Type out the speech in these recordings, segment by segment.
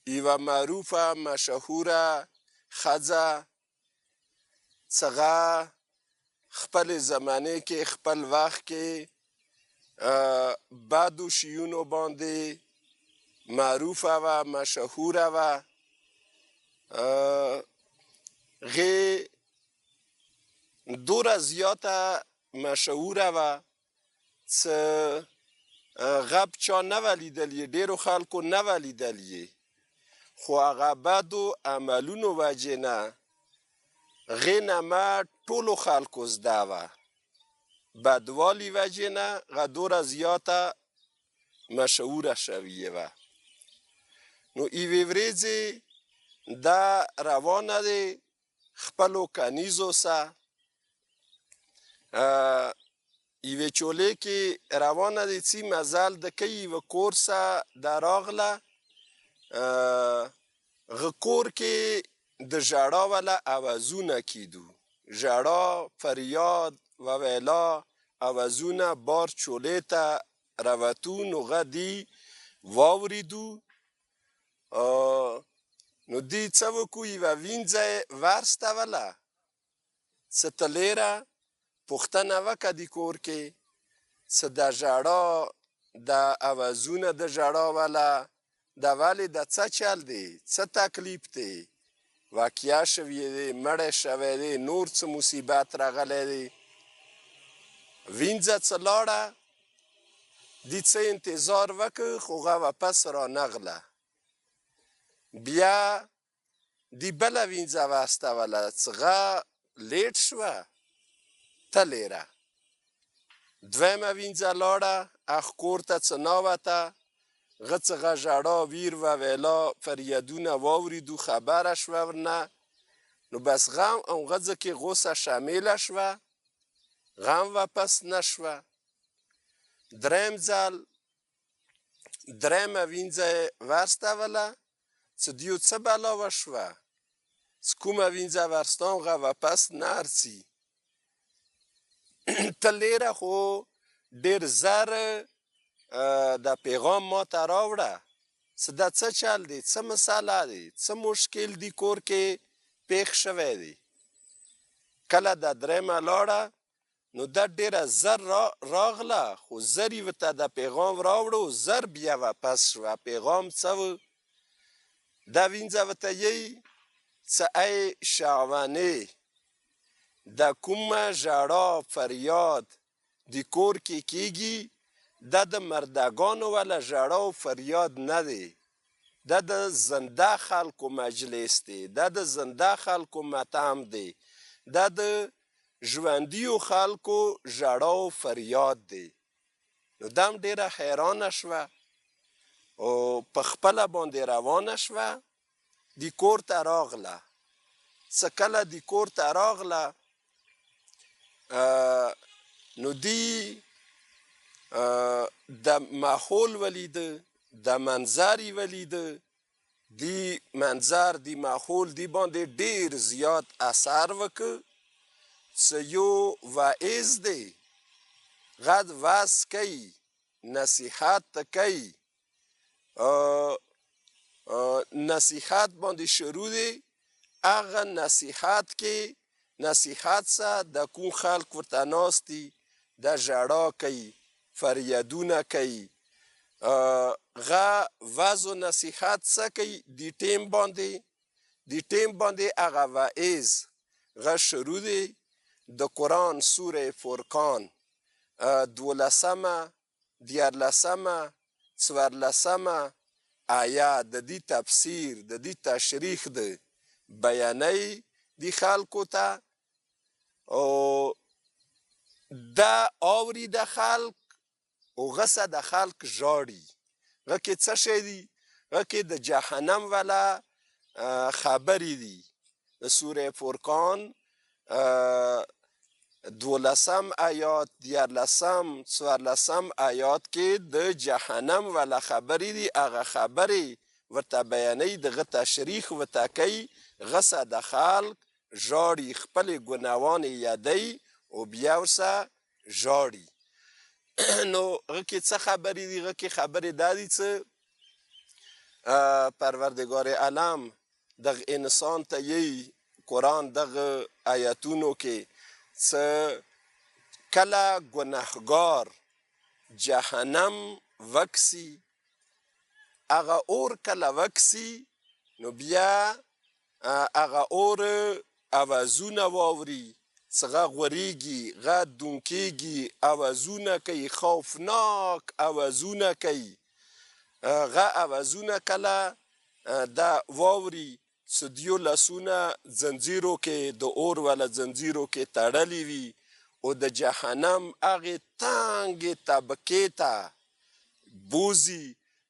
یوه معروفه مشهوره ښځه څهغه خپلې زمانې کې خپل وخت کې بدو شیونو باندې معروفه وه مشهوره وه غې دوره زیاته مشهوره وه څه هغه چا نه وه لیدلې ډېرو خلکو نه وه لیدلې خو هغه بدو عملونو وجې نه هغې نامه ټولو خلکو زده وه بدوالي وجې نه هغه دوره زیاته مشهوره شوې وه نو یوې ورځې دا روانه دی خپلو کنیزو سره یوې چولې کې روانه دی څي مزل د کوي یوه کور سره دا راغله هغه کور کې د ژړا والا اوازونه کیدو ژړا فریاد وویلا اوازونه بار چولې ته روتو نو هغه دی واوریدو نو دی څه وکړو یوه وینځه یې ورستوله څه تلیره پوښتنه وکړه د کور کې څه د ژړا د اوازونه د ژړا والا د ولې د څه چل دی څه تکلیف دی واقعه شوې دی مړی شوی دی نور څه مصیبت راغلی دی وینځه څه لاړه دی څه انتظار وکړ خو هغه واپس رانغله بیا دی بله وینځه واستوله څهغه لیټ شوه تلیره دویمه وینځه لاړه اخ کور ته څه ناوته هغه څهغه ژړا ویر وویلا فریادونه واوریدو خبره شوه ورنه نو بس غم او غځه کې غوسه شامله شوه غم واپس نشوه دریم ځل دریمه وینځه یې ورستوله څه دیو څه بلا وشوه څه کومه وینځه ورستام هغه واپس نه ارځي تلیره خو ډېر زر د پیغام ما ته راوړه څه دا څه چل دی څه مسله دی څه مشکل دی کور کې پیښ شوی دی کله د دریمه لاړه نو دا ډېره زر راغله خو زر یې ورته د پیغام راوړو زر بیا واپس شوه پیغام څه و دا وینځه ورته یی څه ای شعبانې د کومه ژړا فریاد د کور کې کیږي دا د مردگانو ولا ژړا او فریاد نه دی دا د زنده خلکو مجلس دی دا د زنده خلکو مطعم دی دا د ژوندیو خلکو ژړا او فریاد دی نو دام ډیره حیرانه شوه او په خپله باندې روانه شوه د کور ته راغله څه کله د کور ته راغله نو دی د ماحول ولیده د منظر یې ولیده دی منظر دی ماحول دی باندې ډیر زیات اثر وکړ څه یو واعظ دی غد وعظ کوي نصیحت کوي نصیحت باندې شروع دی هغه نصیحت کې نصیحت سره د کوم خلک ورته ناست دي د ژړا کوي فریادونه کوي غه وعظ و نصیحت څه کوي د ټیم باندې هغه واعظ غه شروع دی د قرآن سوره فرقان 12 14 14 آیات د دې تفسیر د دې تشریح د بیانې دی خلکو ته او دا اوري د خلک او غسه د خلک ژاړي غه کې څه شی دی غه کې د جهنم والا خبرې دي د سوره فرقان 12 آیات 14 آیات کې د جهنم والا خبرې دي هغه خبرې ورته بیانې دغه تشریح ورته کوي غسه د خلک ژاړي خپلې ګناوانې یادوي او بیا ورسه ژاړي نو هغه کې څه خبرې دي هغه کې خبرې دا دي څه پروردگار عالم دغه انسان ته یی قرآن دغه آیتونو کې څه کله ګناهګار جهنم وکسي هغه اور کله وکسي نو بیا هغه اور اوازونه واوري څه غوریږي غا دونکیږي اوازونه کوي خوفناک اوازونه کوي غا اوازونه کله دا واوري څه دیو لاسونه زنځیرو کې د اور ولا زنځیرو کې تړلي وي او د جهنم هغې تنګې طبقې ته بوزي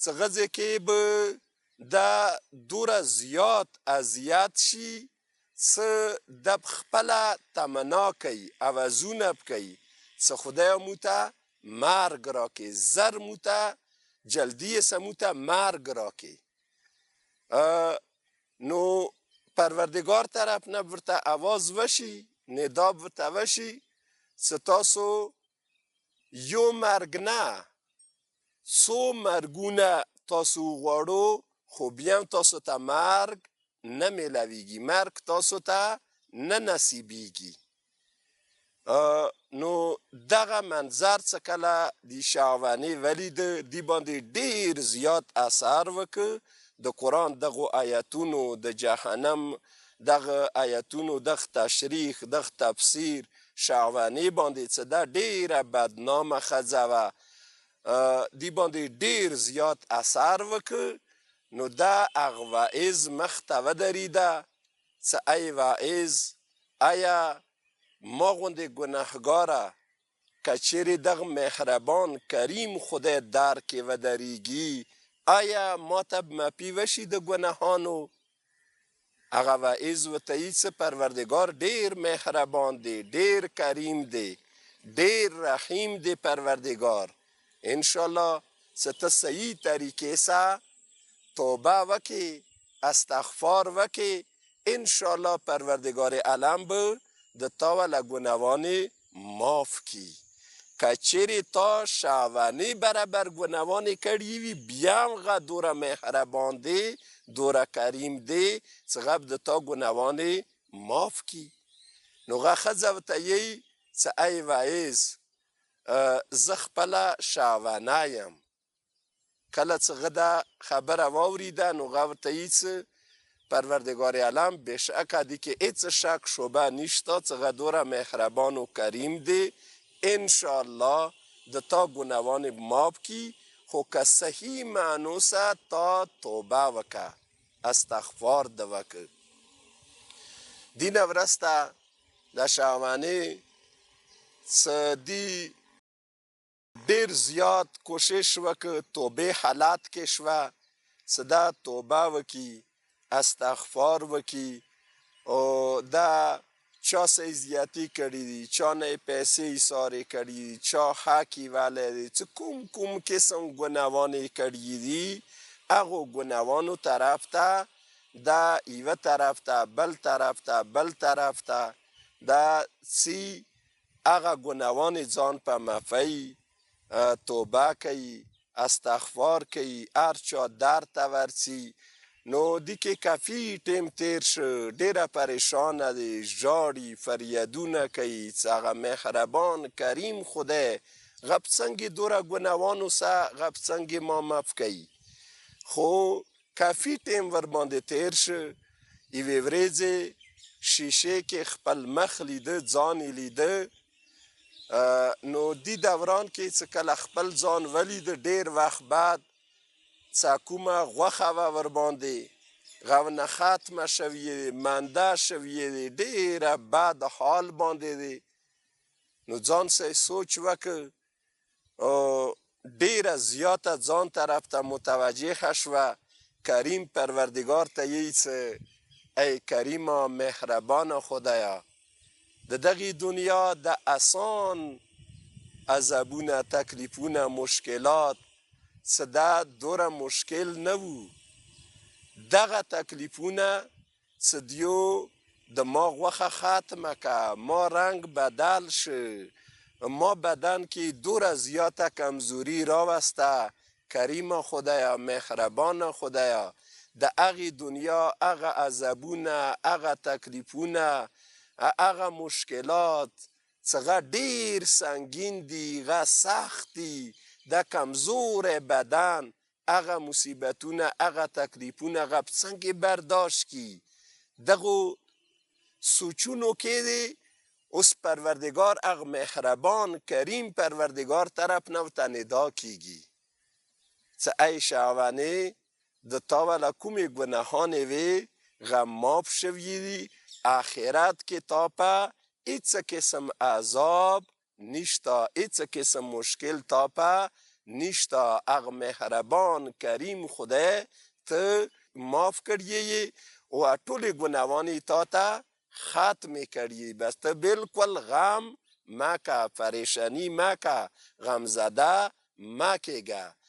څه غځې کې به دا دوره زیات اذیت شي څه د خپله تمنا کوي اوازونه کوي څه خدای موته مرګ راکړي زر موته جلدی سموته مرګ راکړي نو پروردگار طرف نه ورته آواز وشي ندا ورته وشي څه تاسو یو مرګ نه څو مرګونه تاسو غواړو خو بیا تاسو ته مرګ نه میلاویږي مرګ تاسو ته نه نصیبیږي نو دغه منظر څه کله د شاهواني ولید دی باندې ډیر زیات اثر وکړ د قرآن دغه آیتونو د جهنم دغه آیتونو دغه تشریح دغه تفسیر شاهواني باندې څه ده ډیره بدنامه ښځه وه دی باندې ډیر زیات اثر وکړ نو دا هغه واعظ مخ ته ودرېده څه ای واعظ آیا ما غوندې ګناهګاره که چیرې دغه مهربان کریم خدای در کې ودرېږي آیا ما ته معافي وشي د ګناهانو هغه واعظ ورته یې څه پروردګار ډېر مهربان دی ډېر کریم دی ډېر رحیم دی پروردګار انشاءالله څه ته صحیح طریقې سره توبه وکړې استغفار وکړې انشاءالله پروردگار عالم به د تا وله ګناهوانې معاف کړي که چیرې تا شهواني برابر ګناهوانې کړي وي بیا هم هغه دوره مهربان دی دوره کریم دی چې هغه د تا ګناهوانې معاف کړي نو هغه ښځه ورته یی چې ای واعظ زه خپله شهوانه یم کله چې هغه دا خبره واورېده نو هغه ورته یی څه پروردگار عالم بشکه دی که هیڅ شک شبه نشته چې هغه دوره مهربان و کریم دی انشاءالله د تا ګناهوانې معاف کړي خو که صحیح معنو سره تا توبه وکړه استغفار ده وکړه دې نه وروسته د شهواني څه دی ډېر زیات کوشش وکړ توبې حالات کې شوه څه دا توبه وکړي استغفار وکړي او دا چا څه زیاتي کړي دي چا نه یې پیسې ایسارې کړي دي چا حق یې ولی دی څه کوم قسم ګناهوانې کړي دي هغو ګناهوانو طرف ته دا یوه طرف ته بل طرف ته بل طرف ته دا څي هغه ګناهوانې ځان په معافی توبه کوي استغفار کوي هر چا در ته ورځي نو دی کې کافي ټیم تیر شو ډیره پریشانه دی ژاړي فریادونه کوي چې هغه مهربان کریم خدای غب څنګه دوره ګناهوانو سره غب څنګه ما معاف کوي خو کافي ټیم ور باندې تیر شو یوې ورځې شیشې کې خپل مخ لیده ځان یې لیده نو دی دوران کې چې کله خپل ځان ولیده ډیر وخت بعد څه کومه غوښه وه ورباندې غونه ختمه شوې منده شوې دی ډیره بد حال باندې دی نو ځان سه سوچ وکړ ډیره زیاته ځان طرف ته متوجه شوه کریم پروردگار ته یې څه ای کریمه مهربانه خدایا د دغې دنیا د آسان عذابونه تکلیفونه مشکلات څه دا دوره مشکل نه وو دغه تکلیفونه څه دیو د ما غوښه ختمه که ما رنگ بدل شه ما بدن کې دوره زیاته کمزوری راوسته کریم خدایا، مهربان خدایا، د هغې دنیا هغه عذابونه، هغه تکلیفونه، هغه مشکلات څخه ډیر سنگین دي، هغه سخت دي، د کمزور بدن هغه مصیبتونه، هغه تکلیفونه هغه څنګه برداشت کی. دغو سوچونو کې دی اوس پروردگار هغه مهربان کریم پروردگار طرف نه ورته ندا کیږي څه ای شهوانې د تا وله کومې ګناهانې وې غم ماف شوي دي، آخرت کې تا په هیڅ قسم عذاب نشته، هیڅ قسم مشکل تا په نشته. هغه مهربان کریم خدای ته معاف کړی او ټولې ګناهانې تا ته ختم کړی. بس ته بالکل غم مکه، پریشانی مکه، غم زده مکیگه.